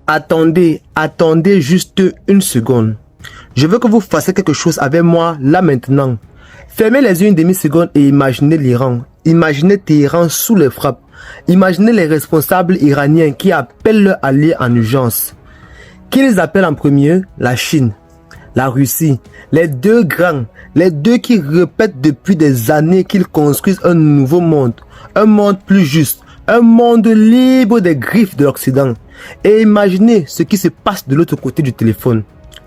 Attendez juste une seconde. Je veux que vous fassiez quelque chose avec moi là maintenant. Fermez les yeux une demi-seconde et imaginez l'Iran. Imaginez Téhéran sous les frappes. Imaginez les responsables iraniens qui appellent leurs alliés en urgence. Qui les appelle en premier? La Chine, la Russie, les deux grands, les deux qui répètent depuis des années qu'ils construisent un nouveau monde plus juste, un monde libre des griffes de l'Occident. Et imaginez ce qui se passe de l'autre côté du téléphone.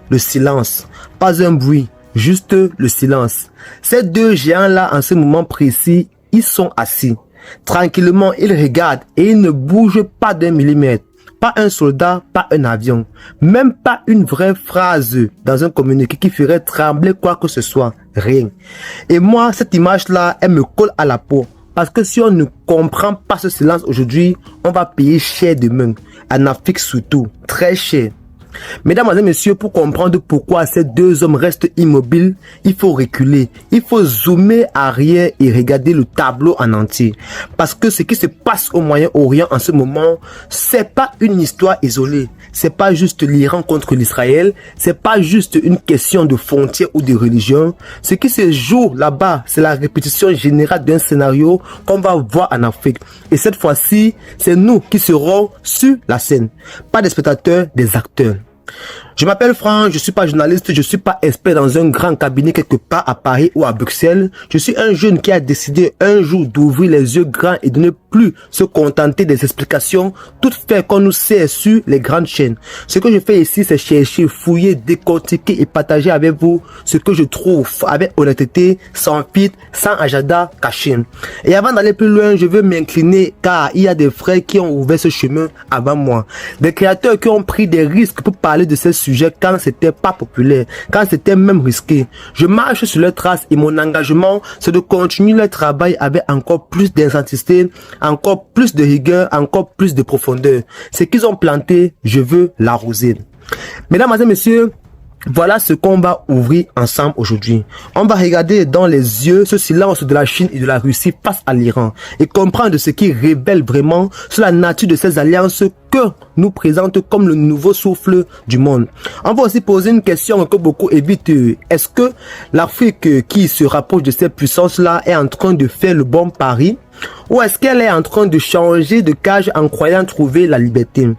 Le silence, pas un bruit, juste le silence. Ces deux géants-là, en ce moment précis, ils sont assis. Tranquillement, ils regardent et ils ne bougent pas d'un millimètre. Pas un soldat, pas un avion. Même pas une vraie phrase dans un communiqué qui ferait trembler quoi que ce soit. Rien. Et moi, cette image-là, elle me colle à la peau. Parce que si on ne comprend pas ce silence aujourd'hui, on va payer cher demain. En Afrique surtout, très cher. Mesdames et messieurs, pour comprendre pourquoi ces deux hommes restent immobiles, il faut reculer, il faut zoomer arrière et regarder le tableau en entier. Parce que ce qui se passe au Moyen-Orient en ce moment, c'est pas une histoire isolée. C'est pas juste l'Iran contre l'Israël, c'est pas juste une question de frontières ou de religion. Ce qui se joue là-bas, c'est la répétition générale d'un scénario qu'on va voir en Afrique. Et cette fois-ci, c'est nous qui serons sur la scène, pas des spectateurs, des acteurs. Je m'appelle Franck, je suis pas journaliste, je suis pas expert dans un grand cabinet quelque part à Paris ou à Bruxelles. Je suis un jeune qui a décidé un jour d'ouvrir les yeux grands et de ne plus se contenter des explications toutes faites qu'on nous sert sur les grandes chaînes. Ce que je fais ici, c'est chercher, fouiller, décortiquer et partager avec vous ce que je trouve avec honnêteté, sans filtre, sans agenda caché. Et avant d'aller plus loin, je veux m'incliner car il y a des frères qui ont ouvert ce chemin avant moi. Des créateurs qui ont pris des risques pour parler de ces sujets quand c'était pas populaire, quand c'était même risqué. Je marche sur leurs traces et mon engagement, c'est de continuer le travail avec encore plus d'intensité, encore plus de rigueur, encore plus de profondeur. Ce qu'ils ont planté, je veux l'arroser. Mesdames et messieurs, voilà ce qu'on va ouvrir ensemble aujourd'hui. On va regarder dans les yeux ce silence de la Chine et de la Russie face à l'Iran et comprendre ce qui révèle vraiment sur la nature de ces alliances que nous présente comme le nouveau souffle du monde. On va aussi poser une question que beaucoup évitent. Est-ce que l'Afrique qui se rapproche de ces puissances-là est en train de faire le bon pari? Ou est-ce qu'elle est en train de changer de cage en croyant trouver la liberté?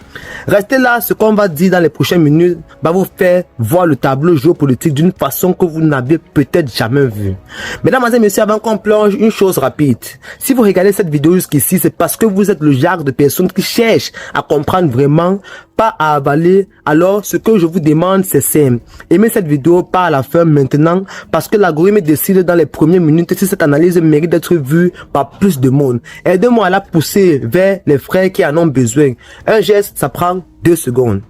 Restez là, ce qu'on va dire dans les prochaines minutes va vous faire voir le tableau géopolitique d'une façon que vous n'avez peut-être jamais vu. Mesdames et messieurs, avant qu'on plonge, une chose rapide. Si vous regardez cette vidéo jusqu'ici, c'est parce que vous êtes le genre de personnes qui cherchent à comprendre vraiment, pas à avaler. Alors ce que je vous demande, c'est simple. Aimez cette vidéo pas à la fin maintenant, parce que l'algorithme décide dans les premières minutes si cette analyse mérite d'être vue par plus de monde. Aidez-moi à la pousser vers les frères qui en ont besoin. Un geste, ça prend 2 secondes.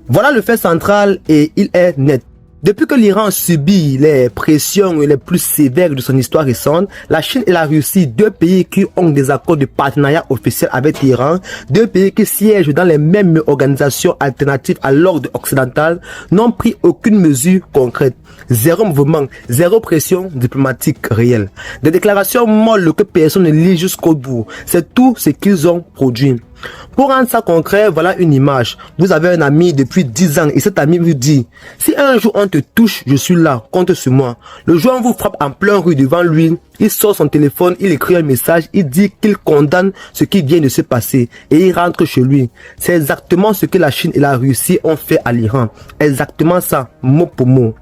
Voilà le fait central et il est net. Depuis que l'Iran subit les pressions les plus sévères de son histoire récente, la Chine et la Russie, deux pays qui ont des accords de partenariat officiels avec l'Iran, deux pays qui siègent dans les mêmes organisations alternatives à l'ordre occidental, n'ont pris aucune mesure concrète. Zéro mouvement, zéro pression diplomatique réelle. Des déclarations molles que personne ne lit jusqu'au bout. C'est tout ce qu'ils ont produit. Pour rendre ça concret, voilà une image. Vous avez un ami depuis 10 ans et cet ami vous dit: si un jour on te touche, je suis là, compte sur moi. Le jour où on vous frappe en plein rue devant lui, il sort son téléphone, il écrit un message, il dit qu'il condamne ce qui vient de se passer et il rentre chez lui. C'est exactement ce que la Chine et la Russie ont fait à l'Iran. Exactement ça, mot pour mot.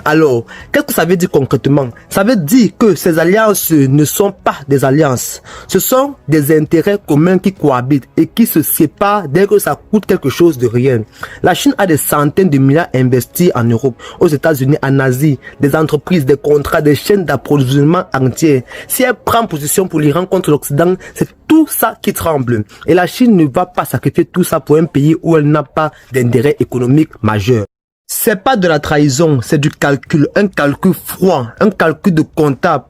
Alors, qu'est-ce que ça veut dire concrètement? Ça veut dire que ces alliances ne sont pas des alliances. Ce sont des intérêts communs qui cohabitent et qui se séparent dès que ça coûte quelque chose de rien. La Chine a des centaines de milliards investis en Europe, aux États-Unis, en Asie, des entreprises, des contrats, des chaînes d'approvisionnement entières. Si elle prend position pour l'Iran contre l'Occident, c'est tout ça qui tremble. Et la Chine ne va pas sacrifier tout ça pour un pays où elle n'a pas d'intérêt économique majeur. C'est pas de la trahison, c'est du calcul, un calcul froid, un calcul de comptable.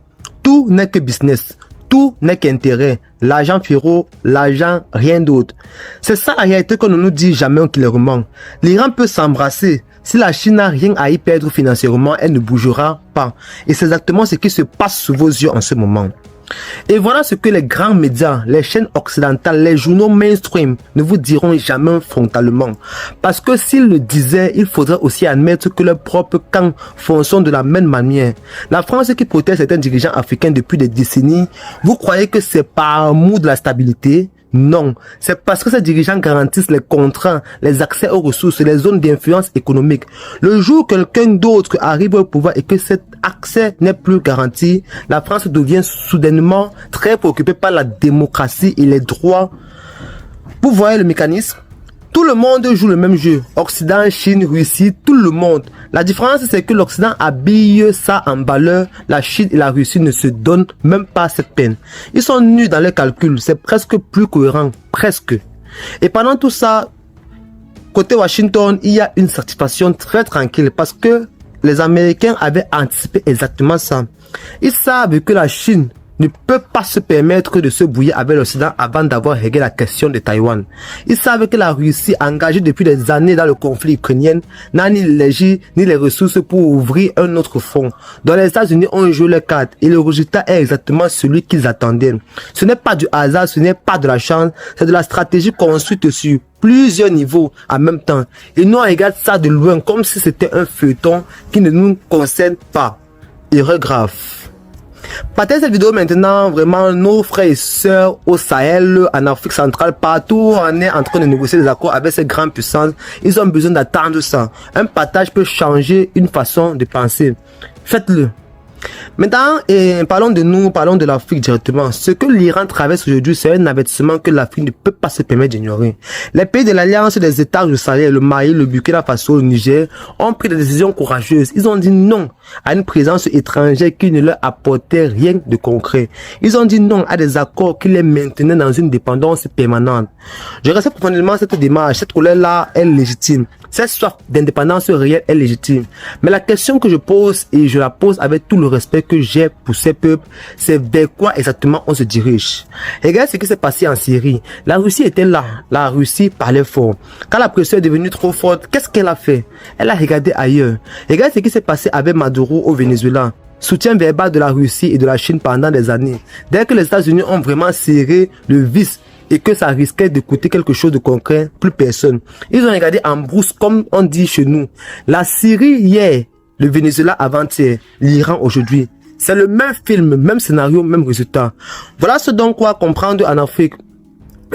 Tout n'est que business, tout n'est qu'intérêt. L'argent Firo, l'argent, rien d'autre. C'est ça la réalité qu'on ne nous dit jamais clairement. L'Iran peut s'embrasser. Si la Chine n'a rien à y perdre financièrement, elle ne bougera pas. Et c'est exactement ce qui se passe sous vos yeux en ce moment. Et voilà ce que les grands médias, les chaînes occidentales, les journaux mainstream ne vous diront jamais frontalement. Parce que s'ils le disaient, il faudrait aussi admettre que leurs propres camps fonctionnent de la même manière. La France qui protège certains dirigeants africains depuis des décennies, vous croyez que c'est par amour de la stabilité? Non, c'est parce que ces dirigeants garantissent les contrats, les accès aux ressources, les zones d'influence économique. Le jour où quelqu'un d'autre arrive au pouvoir et que cet accès n'est plus garanti, la France devient soudainement très préoccupée par la démocratie et les droits. Vous voyez le mécanisme? Tout le monde joue le même jeu. Occident, Chine, Russie, tout le monde. La différence, c'est que l'Occident habille ça en valeur. La Chine et la Russie ne se donnent même pas cette peine. Ils sont nus dans les calculs. C'est presque plus cohérent. Presque. Et pendant tout ça, côté Washington, il y a une satisfaction très tranquille parce que les Américains avaient anticipé exactement ça. Ils savent que la Chine ne peut pas se permettre de se brouiller avec l'Occident avant d'avoir réglé la question de Taïwan. Ils savent que la Russie, engagée depuis des années dans le conflit ukrainien, n'a ni l'énergie ni les ressources pour ouvrir un autre front. Donc les États-Unis ont joué les cartes et le résultat est exactement celui qu'ils attendaient. Ce n'est pas du hasard, ce n'est pas de la chance, c'est de la stratégie construite sur plusieurs niveaux en même temps. Et nous on regarde ça de loin comme si c'était un feuilleton qui ne nous concerne pas. Erreur grave. Partagez cette vidéo maintenant, vraiment nos frères et sœurs au Sahel, en Afrique centrale, partout on est en train de négocier des accords avec ces grandes puissances. Ils ont besoin d'attendre ça. Un partage peut changer une façon de penser. Faites-le. Maintenant, parlons de nous, parlons de l'Afrique directement. Ce que l'Iran traverse aujourd'hui, c'est un avertissement que l'Afrique ne peut pas se permettre d'ignorer. Les pays de l'Alliance des États du Sahel, le Mali, le Burkina Faso, le Niger, ont pris des décisions courageuses. Ils ont dit non à une présence étrangère qui ne leur apportait rien de concret. Ils ont dit non à des accords qui les maintenaient dans une dépendance permanente. Je respecte profondément cette démarche. Cette colère-là est légitime. Cette soif d'indépendance réelle est légitime. Mais la question que je pose, et je la pose avec tout le respect que j'ai pour ces peuples, c'est vers quoi exactement on se dirige. Regardez ce qui s'est passé en Syrie. La Russie était là. La Russie parlait fort. Quand la pression est devenue trop forte, qu'est-ce qu'elle a fait? Elle a regardé ailleurs. Regardez ce qui s'est passé avec Maduro au Venezuela. Soutien verbal de la Russie et de la Chine pendant des années. Dès que les États-Unis ont vraiment serré le vis et que ça risquait de coûter quelque chose de concret, plus personne. Ils ont regardé en brousse, comme on dit chez nous. La Syrie hier, le Venezuela avant-hier, l'Iran aujourd'hui. C'est le même film, même scénario, même résultat. Voilà ce dont quoi comprendre en Afrique.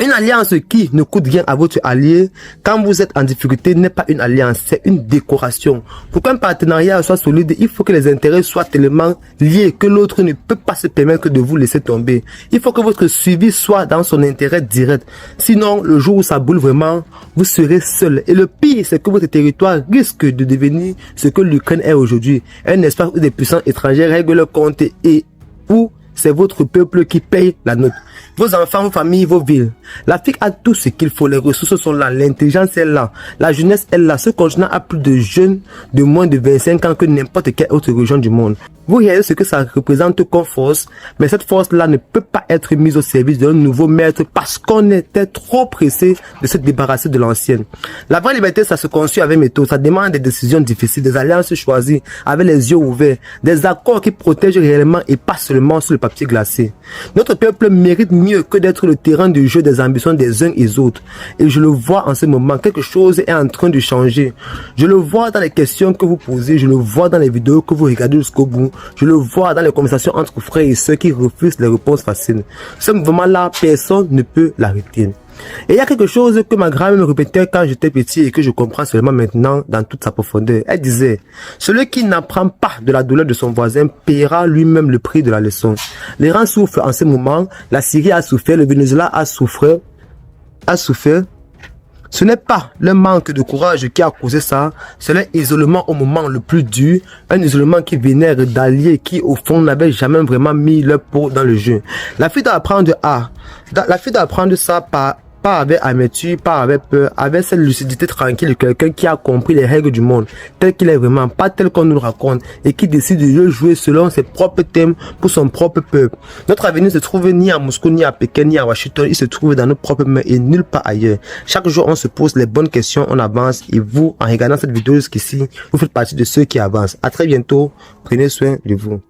Une alliance qui ne coûte rien à votre allié, quand vous êtes en difficulté, n'est pas une alliance, c'est une décoration. Pour qu'un partenariat soit solide, il faut que les intérêts soient tellement liés que l'autre ne peut pas se permettre de vous laisser tomber. Il faut que votre suivi soit dans son intérêt direct. Sinon, le jour où ça boule vraiment, vous serez seul. Et le pire, c'est que votre territoire risque de devenir ce que l'Ukraine est aujourd'hui. Un espace où des puissances étrangères règlent leur compte et où c'est votre peuple qui paye la note. Vos enfants, vos familles, vos villes. L'Afrique a tout ce qu'il faut. Les ressources sont là. L'intelligence est là. La jeunesse est là. Ce continent a plus de jeunes de moins de 25 ans que n'importe quelle autre région du monde. Vous regardez ce que ça représente comme force, mais cette force-là ne peut pas être mise au service d'un nouveau maître parce qu'on était trop pressé de se débarrasser de l'ancienne. La vraie liberté, ça se construit avec méthode. Ça demande des décisions difficiles, des alliances choisies, avec les yeux ouverts, des accords qui protègent réellement et pas seulement sur le papier glacé. Notre peuple mérite mieux que d'être le terrain de jeu des ambitions des uns et des autres. Et je le vois en ce moment, quelque chose est en train de changer. Je le vois dans les questions que vous posez, je le vois dans les vidéos que vous regardez jusqu'au bout. Je le vois dans les conversations entre frères et ceux qui refusent les réponses faciles. Ce mouvement-là, personne ne peut l'arrêter. Et il y a quelque chose que ma grand-mère me répétait quand j'étais petit et que je comprends seulement maintenant dans toute sa profondeur. Elle disait, celui qui n'apprend pas de la douleur de son voisin paiera lui-même le prix de la leçon. L'Iran souffre en ce moment, la Syrie a souffert, le Venezuela a souffert. Ce n'est pas le manque de courage qui a causé ça, c'est l'isolement au moment le plus dur, un isolement qui vénère d'alliés qui au fond n'avaient jamais vraiment mis leur peau dans le jeu. La fille doit apprendre ça pas avec amertume, pas avec peur, avec cette lucidité tranquille de quelqu'un qui a compris les règles du monde, tel qu'il est vraiment, pas tel qu'on nous le raconte, et qui décide de jouer selon ses propres thèmes pour son propre peuple. Notre avenir se trouve ni à Moscou, ni à Pékin, ni à Washington, il se trouve dans nos propres mains et nulle part ailleurs. Chaque jour, on se pose les bonnes questions, on avance, et vous, en regardant cette vidéo jusqu'ici, vous faites partie de ceux qui avancent. À très bientôt, prenez soin de vous.